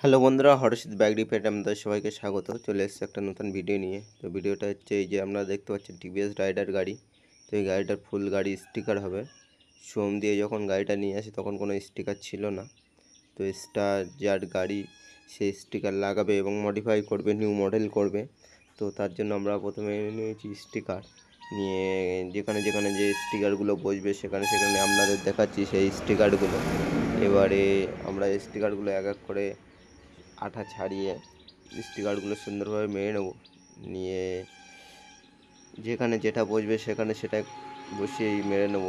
Hello বন্ধুরা, হরষিত bag রিপেয়ারে আমাদের সবাইকে স্বাগত। চলে এসেছে একটা নতুন ভিডিও নিয়ে। তো ভিডিওটা হচ্ছে এই যে আপনারা দেখতে পাচ্ছেন টিভিএস রাইডার গাড়ি। তো এই গাড়িটার ফুল গাড়ি স্টিকার হবে। শোরুম দিয়ে যখন গাড়িটা নিয়ে আসি তখন কোনো স্টিকার ছিল না। তো স্টার যার গাড়ি সে স্টিকার লাগাবে এবং মডিফাই করবে, নিউ মডেল করবে। তো তার জন্য আমরা প্রথমে নিয়েছি স্টিকার নিয়ে, যেখানে যেখানে যে স্টিকারগুলো বসবে সেখানে সেখানে আপনাদের দেখাচ্ছি সেই স্টিকারগুলো। এবারে আমরা স্টিকারগুলো এক এক করে আঠা ছাড়িয়ে স্টিকারগুলো সুন্দরভাবে মেরে নেব। নিয়ে যেখানে যেটা বসবে সেখানে সেটা বসিয়েই মেরে নেব।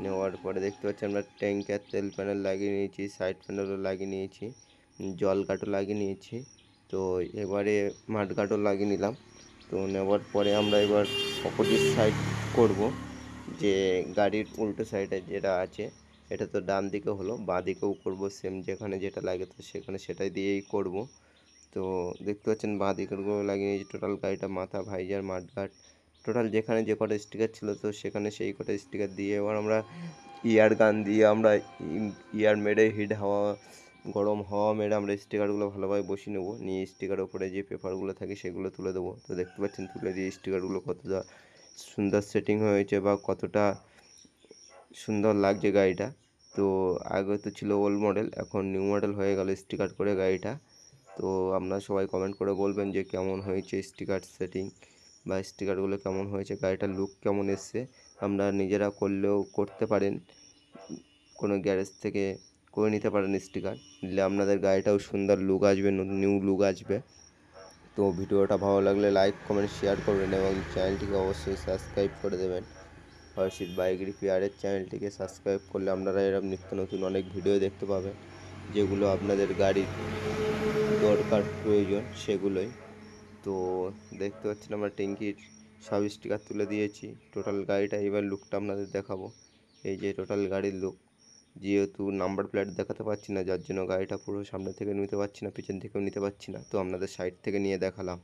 নেওয়ার পরে দেখতে পাচ্ছি আমরা ট্যাঙ্কের তেল প্যানেল লাগিয়ে নিয়েছি, সাইড প্যানেলও লাগিয়ে নিয়েছি, জল গাটও লাগিয়ে নিয়েছি। তো এবারে মাঠ গাটও লাগিয়ে নিলাম। তো নেওয়ার পরে আমরা এবার অপোজিট সাইড করব, যে গাড়ির উল্টো সাইডে যেটা আছে এটা তো ডান দিকে হলো, বাঁ দিকেও করবো সেম, যেখানে যেটা লাগে তো সেখানে সেটাই দিয়েই করব। তো দেখতে পাচ্ছেন বাঁ দিকেরগুলো লাগিয়ে নিয়েছি, টোটাল গাড়িটা মাথা, ভাইজার, মাঠগার্ড, টোটাল যেখানে যে কটা স্টিকার ছিল তো সেখানে সেই কটা স্টিকার দিয়ে এবার আমরা ইয়ার গান দিয়ে আমরা ইয়ার মেরে হিট হাওয়া, গরম হাওয়া মেরে আমরা স্টিকারগুলো ভালোভাবে বসিয়ে নেবো। নিয়ে স্টিকারের উপরে যে পেপারগুলো থাকে সেগুলো তুলে দেবো। তো দেখতে পাচ্ছেন তুলে দিয়ে স্টিকারগুলো কতটা সুন্দর সেটিং হয়েছে বা কতটা সুন্দর লাগছে গাড়িটা। তো আগে তো ছিল ওল্ড মডেল, এখন নিউ মডেল হয়ে গেল স্টিকার করে গাড়িটা। তো আপনারা সবাই কমেন্ট করে বলবেন যে কেমন হয়েছে স্টিকার সেটিং বা স্টিকারগুলো কেমন হয়েছে, গাড়িটার লুক কেমন এসছে। আপনারা নিজেরা করলেও করতে পারেন, কোনো গ্যারেজ থেকে করে নিতে পারেন স্টিকার নিলে আপনাদের গাড়িটাও সুন্দর লুক আসবে, নিউ লুক আসবে। তো ভিডিওটা ভালো লাগলে লাইক কমেন্ট শেয়ার করবেন এবং চ্যানেলটিকে অবশ্যই সাবস্ক্রাইব করে দেবেন। হর্ষিত বাইক রিপেয়ারের চ্যানেলটিকে সাবস্ক্রাইব করলে আপনারা এরকম নিত্য নতুন অনেক ভিডিও দেখতে পাবেন, যেগুলো আপনাদের গাড়ির দরকার প্রয়োজন সেগুলোই। তো দেখতে পাচ্ছেন আমরা ট্যাঙ্কির সব স্টিকার তুলে দিয়েছি। টোটাল গাড়িটা এবার লুকটা আপনাদের দেখাবো। এই যে টোটাল গাড়ির লুক, যেহেতু নাম্বার প্লেট দেখাতে পাচ্ছি না যার জন্য গাড়িটা পুরো সামনে থেকে নিতে পারছি না, পিছন থেকেও নিতে পারছি না, তো আপনাদের সাইড থেকে নিয়ে দেখালাম।